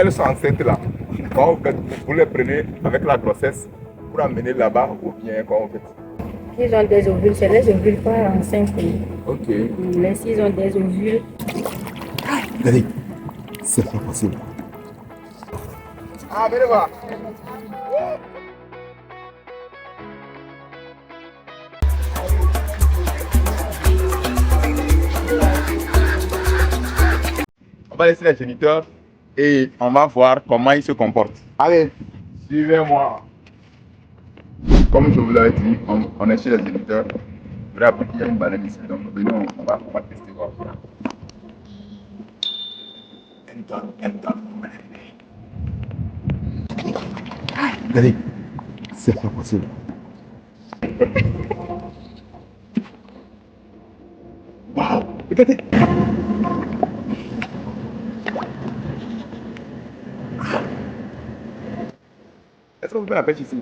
Elles sont enceintes là. Quand vous les prenez avec la grossesse pour amener là-bas ou bien quand vous faites? S'ils ont des ovules, c'est les ovules pas enceintes. Ok. Mais s'ils ont des ovules, Regardez, c'est pas possible. Ah, venez voir. On va laisser les géniteurs et on va voir comment ils se comportent. Allez, suivez-moi. Comme je vous l'avais dit, on est chez les géniteurs. Vous avez appris qu'il y a une baleine ici, donc venez, on va tester. Voir. Regardez, c'est pas possible. Waouh, regardez. Est-ce qu'on peut la pêche ici?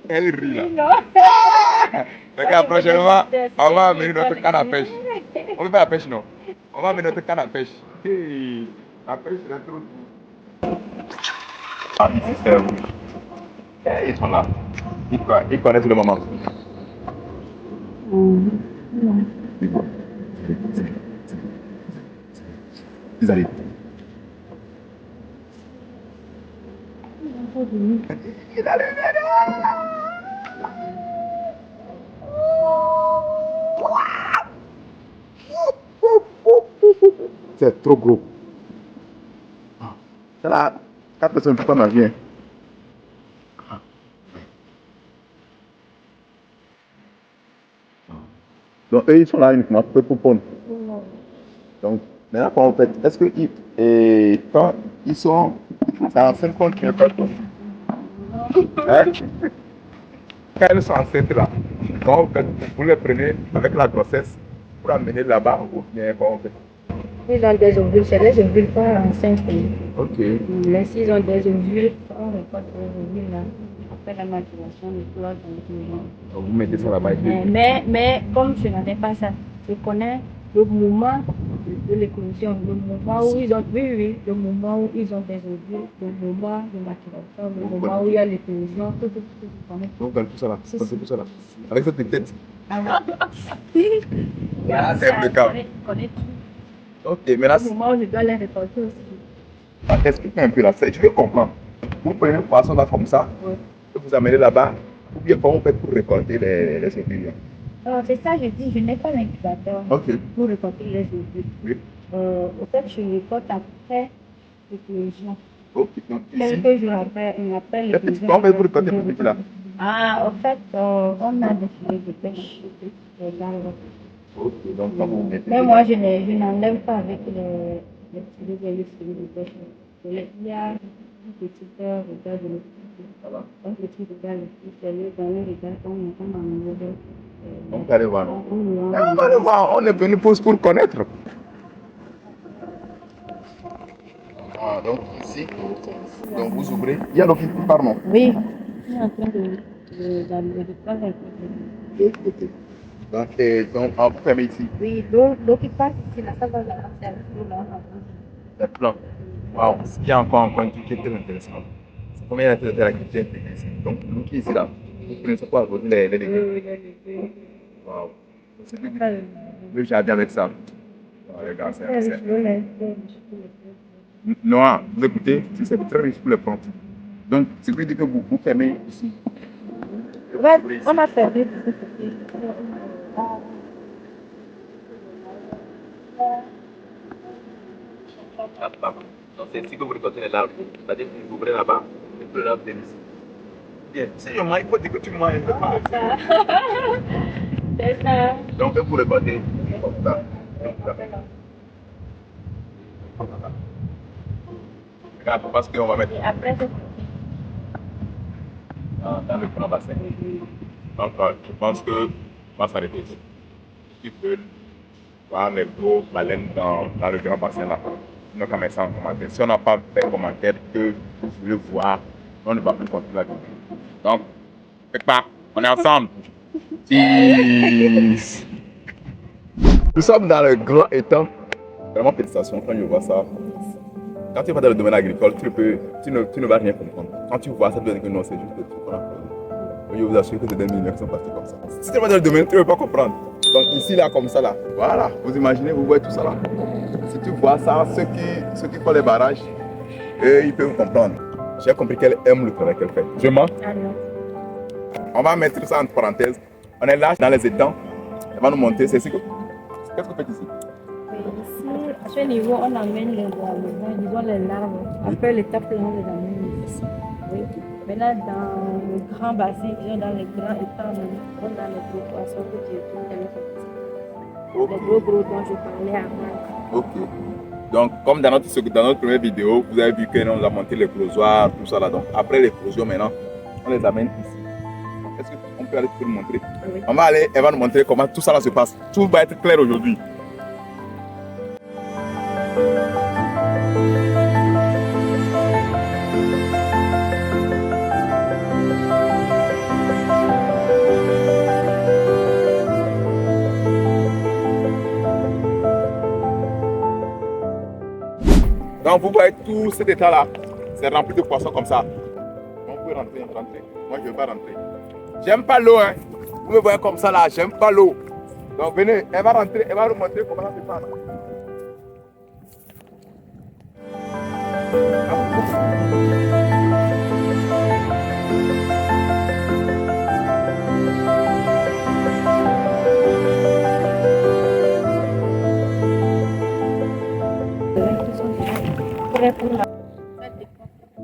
Elle rit là. Regarde, prochainement, on va amener notre canne à pêche. On peut faire la pêche, non? On va amener notre canne à pêche. Hey, la pêche, c'est trop doux. Ah, ici, c'est rouge. Ils sont là. Ils connaissent le moment. Ils arrivent. Ils arrivent. C'est trop gros. C'est là, 4 personnes ne peuvent pas nager. Donc, eux, ils sont là uniquement pour pondre. Donc, maintenant, quand on fait, est-ce que quand ils sont, ça en fin de compte, il n'y a pas de hein? Quand elles sont enceintes là, quand vous les prenez avec la grossesse pour amener là-bas ou bien quand on fait? s'ils ont des ovules, c'est les ovules pas enceintes. Ok. Mais s'ils ont des ovules, on récolte les ovules là. Après la maturation, le chlore Donc, vous mettez ça là-bas. mais comme je n'en ai pas ça, je connais le moment de l'éclosion, le moment où ils ont, oui, le moment où ils ont des ovules, le moment de maturation, le moment où il y a l'éclosion, tout, je connais. Donc, dans tout ça là, dans tout ça là. Avec cette tête. Ah Ah, c'est le cas. Je connais tout. Ok, maintenant, Le moment où je dois les récolter aussi. explique un peu là, je veux comprendre. Vous prenez un poisson là comme ça, Ouais. et vous amenez là-bas, ou bien comment vous faites pour récolter les ovules? Alors, c'est ça, je dis, je n'ai pas l'incubateur pour récolter les ovules. Oui. Au fait, je récolte après l'éclosion. Ok, donc ici. Quelques jours après, l'éclosion. Comment vous faites pour récolter les petits là? Ah, au fait, on a des filets de pêche, des gangres. Ok, donc quand vous mettez. Mais moi, je n'enlève pas avec les filets de pêche. Il y a une petite regard de l'eau. Un petit regard ici, c'est le dans le regard qu'on a enlevé. On va aller voir. On va aller voir, on est venu pour connaître. Ah, donc ici, donc vous ouvrez. Il y a l'eau qui part, non? Oui, je suis en train de prendre un peu. Donc, vous fermez ici. Oui, l'eau qui passe ici, là, ça va dans la l'eau là. Les plans. Waouh, il y a encore un truc qui est très intéressant. C'est combien il y a de l'activité intégrée ici? Donc, nous qui est ici là, vous connaissez quoi aujourd'hui les légumes? Oui. Waouh. C'est plus le jardin avec ça. Oh, les gars, c'est. Noah, vous écoutez, c'est très riche pour les plantes. Donc, ce qui veut dire que vous fermez ici. Ouais, on a fermé. Là-bas. Donc, c'est ici que vous récoltez les larves. C'est-à-dire que vous ouvrez là-bas et puis les larves viennent ici. Bien, si il faut dire que tu manges le pain. C'est ça. Donc, vous récoltez comme ça. Regarde, parce qu'on va mettre Et après, dans le grand bassin. Donc, je pense que on va s'arrêter ici. Qui veulent voir les gros baleines dans le grand bassin là. Nous quand même ça en commentaire. Si on n'a pas fait commentaire que vous voulez voir, on ne va plus continuer la vidéo. Donc, quelque part, on est ensemble. Cheese. Nous sommes dans le grand étang. Vraiment félicitations quand je vois ça. quand tu vas dans le domaine agricole, tu ne vas rien comprendre. Quand tu vois ça, tu vas dire que non, c'est juste des trucs qu'on a fait. Mais je vous assure que c'est des milliers qui sont passés comme ça. Si tu vas dans le domaine, tu ne vas pas comprendre. Donc ici, là, comme ça, là. Voilà, vous imaginez, vous voyez tout ça là. Si tu vois ça, ceux qui font les barrages, eux, ils peuvent comprendre. J'ai compris qu'elle aime le travail qu'elle fait. Je mens. Ah non. On va mettre ça entre parenthèses. On est là dans les étangs. Elle va nous montrer. C'est ici. Qu'est-ce que vous faites ici? Ici, à ce niveau, on amène disons les larves. Après l'étape là, on les amène ici. Oui. Maintenant, dans le grand bassin, dans les grands étangs, on a les gros poissons que tu trouves. Les gros dont je parlais avant. Ok. Donc, comme dans notre première vidéo, vous avez vu qu'on a monté les closoirs, tout ça là. Donc, après l'éclosion, maintenant, on les amène ici. Est-ce qu'on peut aller te le montrer? Oui. On va aller, elle va nous montrer comment tout ça là se passe. Tout va être clair aujourd'hui. Donc vous voyez tout cet état-là, c'est rempli de poissons comme ça. On peut rentrer. Moi je ne veux pas rentrer. J'aime pas l'eau, hein. Vous me voyez comme ça là, j'aime pas l'eau. Donc venez, elle va rentrer, elle va nous montrer comment ça se passe.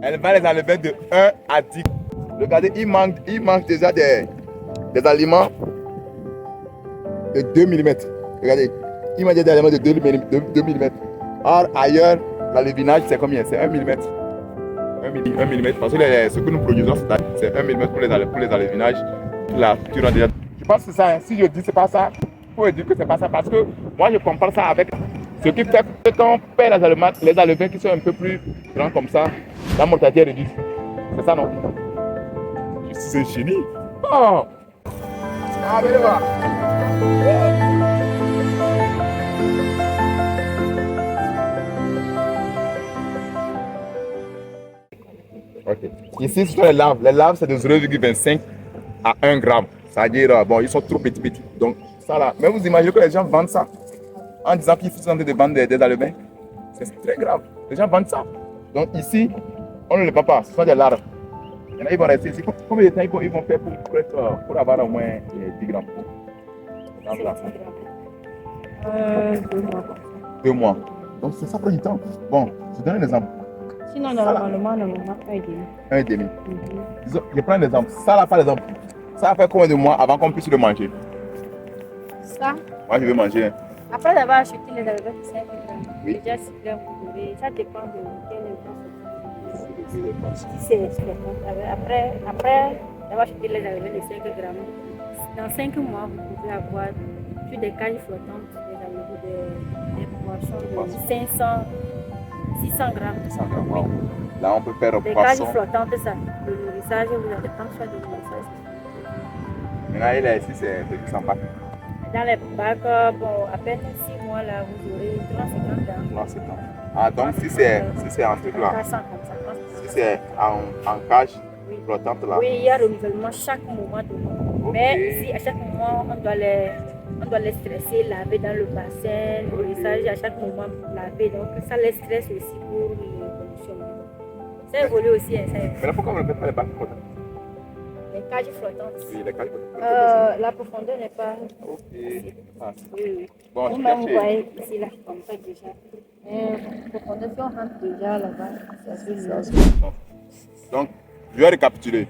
Elle va les enlever de 1 à 10. Regardez, il manque déjà des aliments de 2 mm. Regardez, il manque des aliments de 2 mm. Or, ailleurs, l'alevinage, c'est combien? C'est 1 mm. 1 mm. Parce que ce que nous produisons, c'est 1 mm pour les alévinages. Là, tu rends déjà. Je pense que c'est ça. Hein. Si je dis que c'est pas ça, il faut dire que c'est pas ça. Parce que moi, je compare ça avec ce qui fait que quand on perd les alevins qui sont un peu plus grands comme ça, la mortalité est réduite. C'est ça, non? Je suis un génie. Oh! Ah, venez voir. Ok. Ici, ce sont les larves. Les larves, c'est de 0,25 à 1 gramme. C'est-à-dire, bon, ils sont trop petits. Donc, ça là. Mais vous imaginez que les gens vendent ça en disant qu'ils sont en train de vendre des alevins. C'est très grave. Les gens vendent ça. Donc, ici, on ne le vend pas. Ce sont des larves. Il y en a, ils vont rester ici. Combien de temps ils vont faire pour avoir au moins 10 grammes? 2 mois. 2 mois. Donc, c'est ça prend du temps. Bon, je donne un exemple. Sinon, normalement, 1,5. 1,5. Je prends un exemple. Ça là, par exemple, ça va faire combien de mois avant qu'on puisse le manger? Ça, Moi, je veux manger. Hein. après avoir acheté les alevins de 5 grammes, Oui. déjà 6 grammes vous devez, ça dépend de quel alevin c'est. Si c'est après d'avoir acheté les alevins de 5 grammes, dans 5 mois, vous pouvez avoir sur des cages flottantes des alevins des poissons de 500, 600 grammes. 100 grammes. Wow. Là, on peut faire un Des poisson. cages flottantes, ça. Le nourrissage, vous avez pas le choix de nourrissage. Maintenant, il est ici, c'est juste en bas. Dans les bacs, bon, à peine 6 mois, là, vous aurez 350 grammes. Non, c'est bon. Ah, donc si c'est un truc là, 400 comme ça. si c'est en cage flottante là. Oui, il y a renouvellement chaque moment de l'eau. Ok. Mais ici, à chaque moment, on doit les stresser, laver dans le bassin, le nourrissage, à chaque moment laver. Donc ça les stresse aussi pour l'évolution. Ça évolue aussi. Hein, ça évolue. Mais là, pourquoi on ne fait pas les bacs flottantes? Les cages flottantes. Oui, les cages flottantes. La profondeur n'est pas. Ok. Ah, Oui. bon, je Vous-même, vous cherche. voyez ici, là, comme ça déjà. Mais la profondeur, si on rentre déjà là-bas, c'est assez lourd. Bon. Donc, je vais récapituler.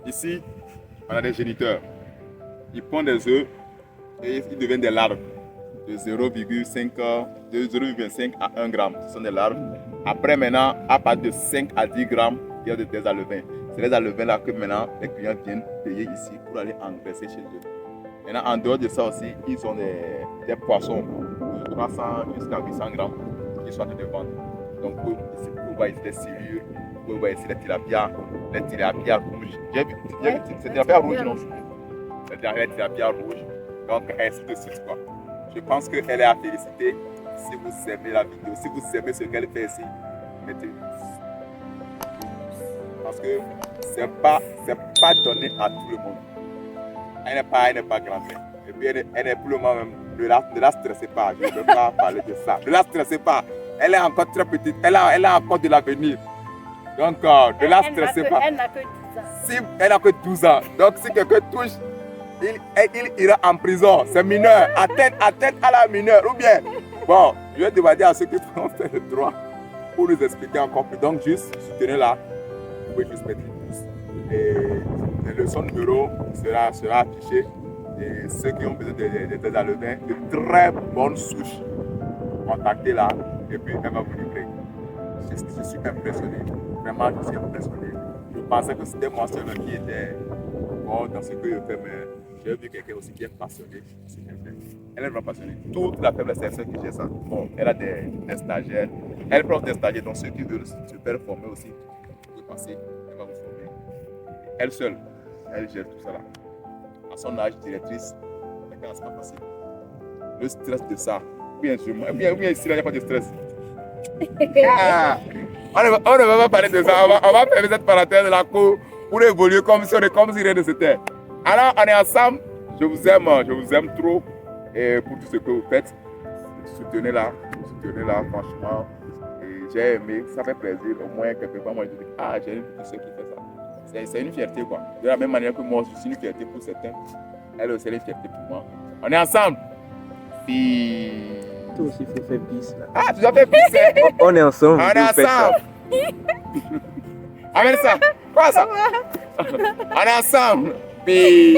Ici, on a des géniteurs. Ils pondent des œufs et ils deviennent des larves de 0,5 à 1 gramme. Ce sont des larves. Après, maintenant, à partir de 5 à 10 grammes, il y a des alevins. C'est les alevins là que maintenant les clients viennent payer ici pour aller engraisser chez eux. Maintenant, en dehors de ça aussi, ils ont des poissons de 300 jusqu'à 800 grammes qui sont en train de vendre. Donc, vous voyez ici des silures, vous voyez ici les tilapias rouges. C'est tilapia rouge, non? C'est des tilapia rouges. Donc, ainsi de suite, quoi. Je pense qu'elle est à féliciter si vous aimez la vidéo, si vous aimez ce qu'elle fait ici. mettez. Parce que c'est pas donné à tout le monde. Elle n'est pas grand-mère. Et puis elle est pour le moment même. Ne la stressez pas. Je ne veux pas parler de ça. Ne la stressez pas. Elle est encore très petite. Elle a encore de l'avenir. Donc, ne la stressez pas. Elle n'a que 12 ans. Si elle n'a que 12 ans. Donc, si quelqu'un touche, il ira en prison. C'est mineur. Atteinte à la mineure. Ou bien, bon, je vais demander à ceux qui vont faire le droit pour nous expliquer encore plus. Donc, juste soutenez-la. Vous pouvez juste mettre une pouce. Et son numéro sera affiché. Et ceux qui ont besoin des alevins de très bonnes souches, contactez-la et puis elle va vous livrer. Je suis impressionné. Vraiment, je suis impressionné. Je pensais que c'était moi seul qui était bon dans ce que je fais, mais j'ai vu quelqu'un aussi qui est passionné. Elle est vraiment passionnée. Toute la faiblesse, c'est celle que j'ai ça. Bon, elle a des stagiaires. Elle prend des stagiaires, donc ceux qui veulent se faire former aussi, vous pouvez passer, elle va vous former. Elle seule, elle gère tout ça là. À son âge, directrice, c'est pas facile. Le stress de ça, bien sûr, bien ici, il n'y a pas de stress. Ah, on ne va pas parler de ça, on va faire cette parenthèse de la cour pour évoluer comme si rien ne s'était. Alors, on est ensemble, je vous aime trop et pour tout ce que vous faites. Soutenez-la, franchement. Et j'ai aimé, ça fait plaisir, au moins quelque part, moi je dis, ah, j'ai une fille qui fait ça. C'est une fierté quoi. De la même manière que moi, je suis une fierté pour certains. Elle aussi, c'est une fierté pour moi. On est ensemble. Puis... Toi aussi, il faut faire bis là. Ah, tu dois faire bis, hein? On est ensemble. On est ensemble. Amène ça. Quoi ça? On est ensemble. Puis...